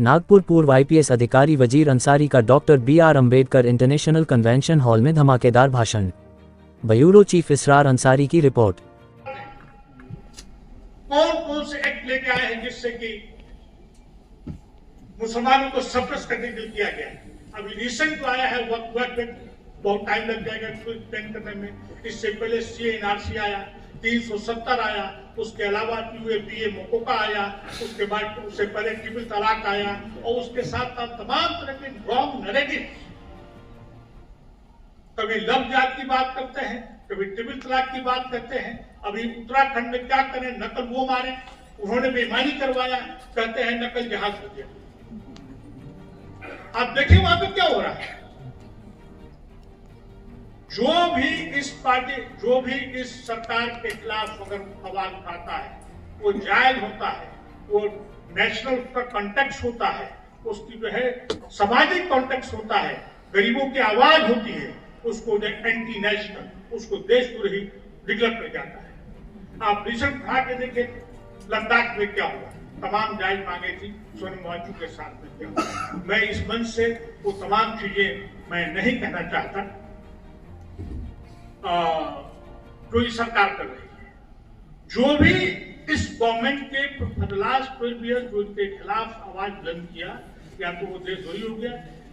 नागपुर पूर्व आईपीएस अधिकारी वजीर अंसारी का doctor BR Ambedkar international convention hall में धमाकेदार भाषण। ब्यूरो चीफ इसरार अंसारी की रिपोर्ट। कौन कौन से एक्ट लेके आए हैं जिससे कि मुसलमानों को सप्रेस करने के लिए किया गया है। अभी रिसेंट तो आया है वक्त बहुत टाइम लग जाएगा इसको एक्सप्लेन करने में। इससे पहले CA/NRC आया, 370 आया, उसके अलावा UAPA मोकोका आया, उसके बाद उससे पहले ट्रिपल तलाक आया और उसके साथ साथ तमाम तरह के रॉन्ग नैरेटिव। कभी लव जात की बात करते हैं, कभी ट्रिपल तलाक की बात करते हैं। अभी उत्तराखंड में क्या करें, नकल वो मारे, उन्होंने बेईमानी करवाया, कहते हैं नकल जहाज हो गया। आप देखिए वहां पे क्या हो रहा है। जो भी इस सरकार के खिलाफ अगर आवाज उठाता है वो जायज होता है, वो नेशनल का कॉन्टेक्स्ट होता है, उसकी जो है सामाजिक कॉन्टेक्स्ट होता है, गरीबों की आवाज होती है, उसको एंटी नेशनल, उसको देशद्रोही डिक्लेयर कर जाता है। आप रिसेंट उठा के देखे लद्दाख में क्या हुआ, तमाम जायज मांगे थी सोनम वांगचुक के साथ में क्या हुआ। मैं इस मंच से वो तमाम चीजें मैं नहीं कहना चाहता जो ये सरकार कर रही है। जो भी इस गवर्नमेंट के लास्ट 12 ईयर जो इनके खिलाफ आवाज बुलंद किया, या तो वो देशद्रोही हो गया,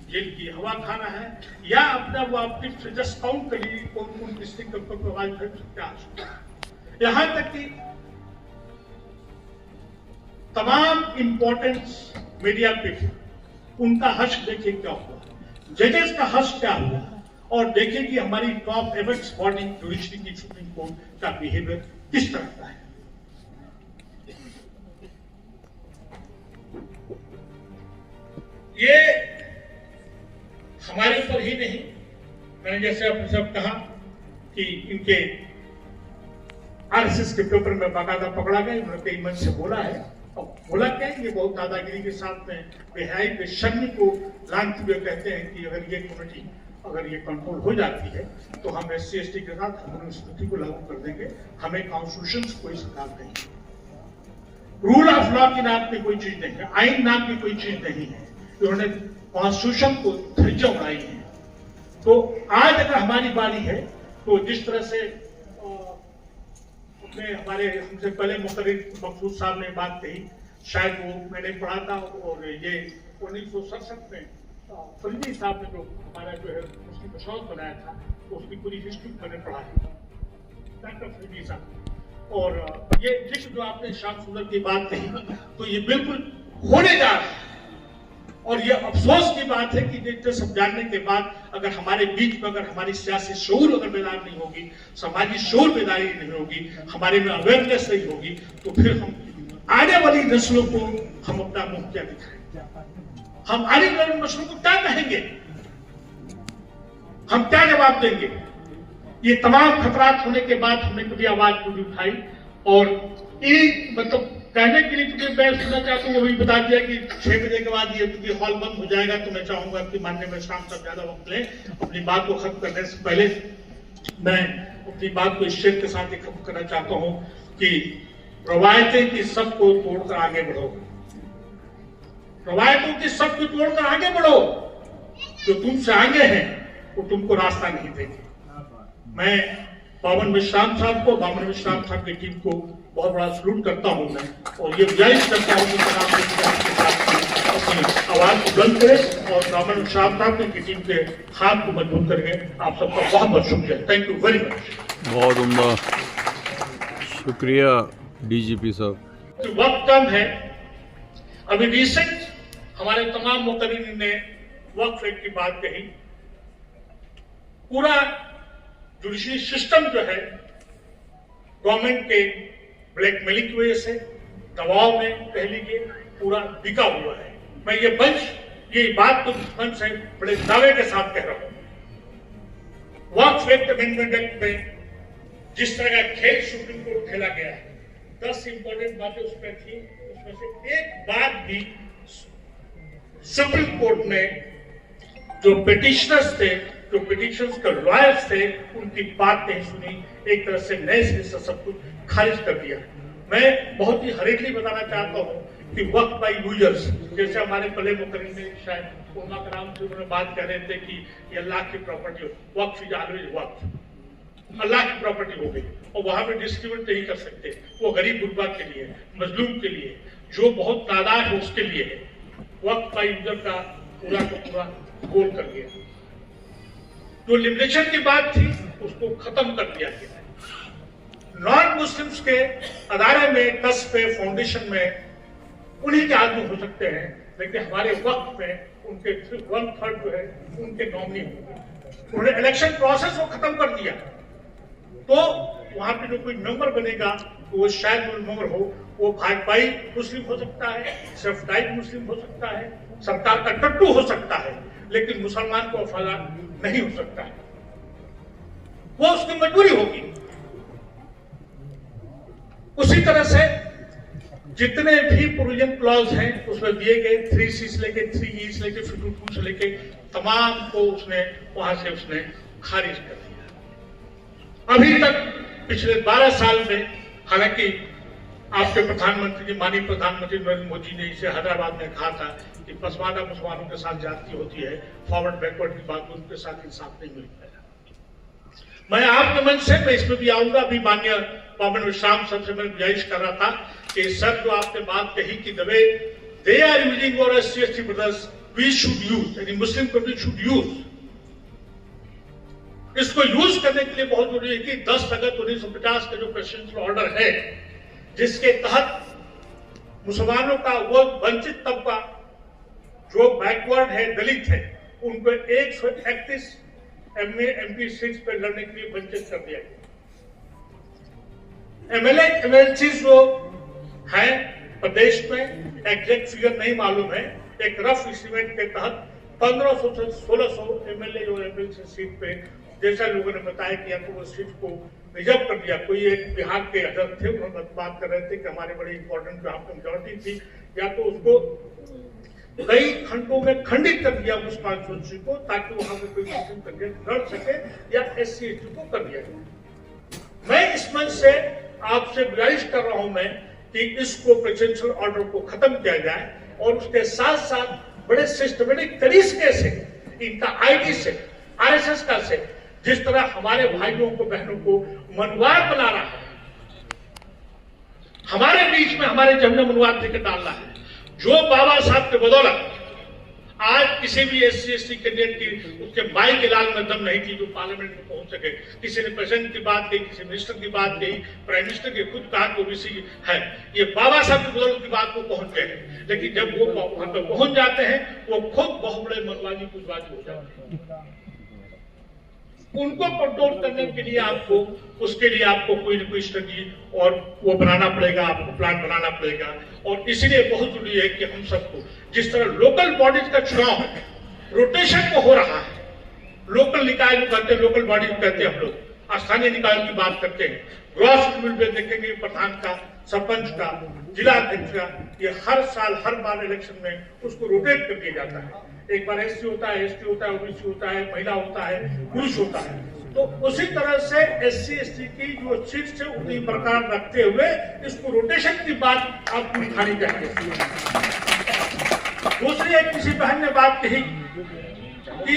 जेल की हवा खा रहा है, या अपना वो अपनी जस्ट काउंट कर लीजिए कौन कौन किस पर आवाज उठा सकता है। यहां तक कि तमाम इंपॉर्टेंस मीडिया पीपल, उनका हश्र देखिए क्या हुआ, जजेस का हश्र क्या हुआ, और देखिए कि हमारी टॉप एपेक्स बॉडी जुडिशरी की सुप्रीम कोर्ट का बिहेवियर किस तरह का है। ये हमारे ऊपर ही नहीं, मैंने जैसे आपने सब कहा कि इनके RSS के पेपर में बाकायदा पकड़ा गया, उन्होंने कई मंच से बोला है। और बोला क्या है, ये बहुत दादागिरी के साथ में बेहयाई बेशर्मी को लांघते हुए कहते हैं कि अगर ये कमेटी अगर ये कंट्रोल हो जाती है तो हम SC/ST के साथ मनुस्मृति को लागू कर देंगे, हमें कॉन्स्टिट्यूशन से कोई सवाल नहीं, रूल ऑफ लॉ की नाम की कोई चीज नहीं है, आइन नाम की कोई चीज नहीं है। उन्होंने कॉन्स्टिट्यूशन को धज्जियां उड़ाई है। तो आज अगर हमारी बारी है तो जिस तरह से हमारे हमसे पहले मुकर्रिर मकसूद साहब ने बात कही, शायद वो मैंने पढ़ा था, और ये 1967 में फरीदी साहब ने जो हमारा जो है उसकी मशौर बनाया था, तो उसकी पूरी हिस्ट्री मैंने पढ़ा है, डॉक्टर फरीदी साहब। और ये जिक्र जो आपने श्याम सुंदर की बात कही, तो ये बिल्कुल होने जा रहा है। और ये अफसोस की बात है कि जितने सब जानने के बाद अगर हमारे बीच में अगर हमारी सियासी शऊर अगर बेदार नहीं होगी, समाजी शऊर बेदारी नहीं होगी, हमारे में अवेयरनेस नहीं होगी, तो फिर हम आने वाली नस्लों को हम अपना मुंह क्या दिखाएंगे, हम आने वाली नस्लों को क्या कहेंगे, हम क्या जवाब देंगे। ये तमाम खतरात होने के बाद हमने कभी आवाज पूरी उठाई, और एक मतलब कहने के लिए क्योंकि मैं सुनना चाहता हूँ, वो भी बता दिया कि 6 बजे के बाद ये क्योंकि हॉल बंद हो जाएगा, तो मैं चाहूंगा कि माननीय में शाम तक ज्यादा वक्त लें। अपनी बात को खत्म करने से पहले मैं अपनी बात को इस शेर के साथ ही खत्म करना चाहता हूँ कि रवायतें की सबको तोड़कर आगे बढ़ो, रवायतों की सबको तोड़कर आगे बढ़ो, जो तुमसे आगे हैं वो तुमको रास्ता नहीं देंगे। मैं बामन विश्राम साहब को, बामन विश्राम साहब की टीम को बहुत बड़ा सलूट करता हूं मैं, और ये गुजारिश करता हूं कि अपनी आवाज को बुलंद करें और बामन विश्राम साहब की टीम के हाथ को मजबूत करेंगे। आप सबका बहुत बहुत शुक्रिया, थैंक यू वेरी मच। बहुत उम्दा शुक्रिया DGP साहब। वक्त कम है, अभी रिसेंट हमारे तमाम मुकर्रिरीन ने वक्फ एक्ट की बात कही। पूरा जुडिशरी सिस्टम जो है गवर्नमेंट के ब्लैकमेलिंग की वजह से, दबाव में कह लीजिए, पूरा बिका हुआ है। मैं ये बात तो मंच से बड़े दावे के साथ कह रहा हूं। वक्फ एक्ट अमेंडमेंट एक्ट में जिस तरह का खेल सुप्रीम कोर्ट खेला गया है, 10 इंपॉर्टेंट बातें उसमें थी, उसमें से एक बात भी सुप्रीम कोर्ट ने जो पिटिशनर्स थे, जो पिटिशंस के लॉयर्स थे, उनकी बात नहीं सुनी, एक तरह से नए सिरे से सब कुछ खारिज कर दिया। मैं बहुत ही हरेकली बताना चाहता हूं कि वक्त बाई यूजर्स, जैसे हमारे पले मुकर्रिम में शायद उलमा कराम से उन्होंने बात कर रहे थे कि ये अल्लाह की प्रॉपर्टी, वक्त इज ऑलवेज वक्त, अल्लाह की प्रॉपर्टी हो गई और वहां पे डिस्ट्रीब्यूट नहीं कर सकते। वो गरीब गुरबा के लिए, मजलूम के लिए, जो बहुत नादार है उसके लिए है। वक्त बाई यूजर का पूरा का पूरा गोल कर दिया। जो लिमिटेशन की बात थी उसको खत्म कर दिया गया। नॉन मुस्लिम्स के अदारे में, ट्रस्ट पे, फाउंडेशन में उन्हीं के आदमी हो सकते हैं, लेकिन हमारे वक्त में उनके सिर्फ 1/3 जो है उनके नॉमिनी होंगे। उन्होंने इलेक्शन प्रोसेस को खत्म कर दिया, तो वहां पे जो कोई मेंबर बनेगा तो वो शायद वो मेंबर हो, वो भाई मुस्लिम हो सकता है, सिर्फ डाइट मुस्लिम हो सकता है, सरकार का टट्टू हो सकता है, लेकिन मुसलमान को वफादार नहीं हो सकता है। वो उसकी मजबूरी होगी। उसी तरह से जितने भी प्रोविजन क्लॉज हैं उसमें दिए गए 3C से लेके 3E से लेके 52 से लेके तमाम को उसने वहां से उसने खारिज कर दिया। अभी तक पिछले 12 साल में, हालांकि आपके प्रधानमंत्री जी, माननीय प्रधानमंत्री नरेंद्र मोदी ने इसे हैदराबाद में कहा था कि पसमानदा मुसलमानों के साथ ज्यादती होती है, फॉरवर्ड बैकवर्ड की बात, उनके साथ इंसाफ नहीं मिल पाएगा। मैं आपके मन से, मैं इसमें भी आऊंगा, अभी माननीय पावन विश्राम सर से मैं गुजारिश कर रहा था कि सर जो आपने बात कही कि the way they are using और SC/ST brothers we should use, यानी मुस्लिम कम्युनिटी शुड यूज, इसको यूज करने के लिए बहुत जरूरी है कि 10 अगस्त 1950 का जो प्रेसिडेंशियल ऑर्डर है, जिसके तहत मुसलमानों का वो वंचित तबका जो बैकवर्ड है, दलित है, उनको 131 MP सीट्स पे लड़ने के लिए वंचित कर दिया गया। MLC जो है प्रदेश में एग्जैक्ट फिगर नहीं मालूम है, एक रफ एस्टिमेट के तहत 1500 से 1600 MLA और MLC सीट पे, जैसा लोगों ने बताया कि या तो वो सीट को रिजर्व कर दिया। कोई एक बिहार के अध्यक्ष थे, उन्होंने बात कर रहे थे कि हमारे बड़ी इंपॉर्टेंट यहाँ पे मेजोरिटी थी, या तो उसको कई खंडों में खंडित कर दिया उस 500 को, ताकि वहां पे कोई मुस्लिम कैंडिडेट लड़ सके, या SC/ST को कर दिया गया। मैं इस मंच से आपसे गुजारिश कर रहा हूं मैं कि इसको प्रेसिडेंशियल ऑर्डर को खत्म किया जाए और उसके साथ साथ बड़े सिस्टमेटिक तरीके से इनका ID से, RSS का से, जिस तरह हमारे भाइयों को, बहनों को मनवाद बना रहा है, हमारे बीच में हमारे जब में मनवाद लेकर डालना है, जो बाबा साहब के बदौलत आज किसी भी SC/ST कैंडिडेट की उसके माई के लाल में दम नहीं थी जो पार्लियामेंट में पहुंच सके। किसी ने प्रेसिडेंट की बात कही, किसी मिनिस्टर की बात कही, प्राइम मिनिस्टर के खुद कहा कि ओबीसी है, ये बाबा साहब की बदौलत की बात को पहुंच गए हैं। लेकिन जब वो वहां पर पहुंच जाते हैं, वो खुद बहुत बड़े मनवादी कुचवादी हो जाते हैं। उनको कंट्रोल करने के लिए आपको, उसके लिए आपको कोई न कोई स्ट्रेटजी और वो बनाना पड़ेगा, आपको प्लान बनाना पड़ेगा। और इसलिए बहुत जरूरी है कि हम सबको, जिस तरह लोकल बॉडीज का चुनाव रोटेशन को हो रहा है, लोकल निकाय जो कहते हैं, लोकल बॉडी को कहते हैं हम लोग, स्थानीय निकायों की बात करते हैं, ग्रॉस रूल में देखेंगे प्रधान का, सरपंच का, जिला अध्यक्ष का, ये हर साल हर बार इलेक्शन में उसको रोटेट कर दिया जाता है। एक बार SC होता है, ST होता है, OBC होता है, महिला होता है, पुरुष होता है। तो उसी तरह से SC/ST की जो सीट से उतनी प्रकार रखते हुए इसको रोटेशन की बात आपको उठानी चाहिए। दूसरी एक किसी बहन ने बात कही कि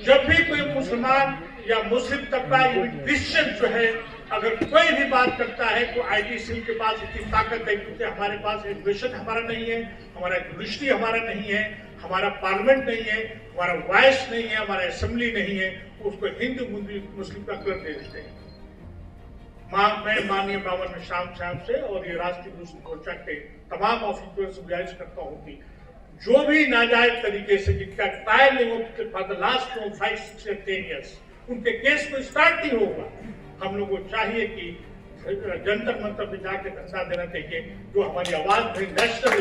जब भी कोई मुसलमान या मुस्लिम तबका क्रिश्चियन जो है अगर कोई भी बात करता है तो IT सेल के पास इतनी ताकत है, क्योंकि हमारे पास एक विजन हमारा नहीं है, हमारा यूनिवर्सिटी हमारा नहीं है, हमारा पार्लियामेंट नहीं है, हमारा वॉइस नहीं है, हमारा असेंबली नहीं है, उसको हिंदू मुस्लिम का कलर दे देते हैं। मैं माननीय बावन विश्राम साहब से और ये राष्ट्रीय मुस्लिम मोर्चा के तमाम ऑफिसरों से गुजारिश करता हूँ कि जो भी नाजायज तरीके से जिनका ट्रायल नहीं हो फॉर द लास्ट 5, 6 या 10 ईयर्स, उनके केस को स्टार्ट नहीं होगा। हम लोग को चाहिए कि जंतर मंतर पे जाके धंधा देना चाहिए, जो हमारी आवाज नेशनल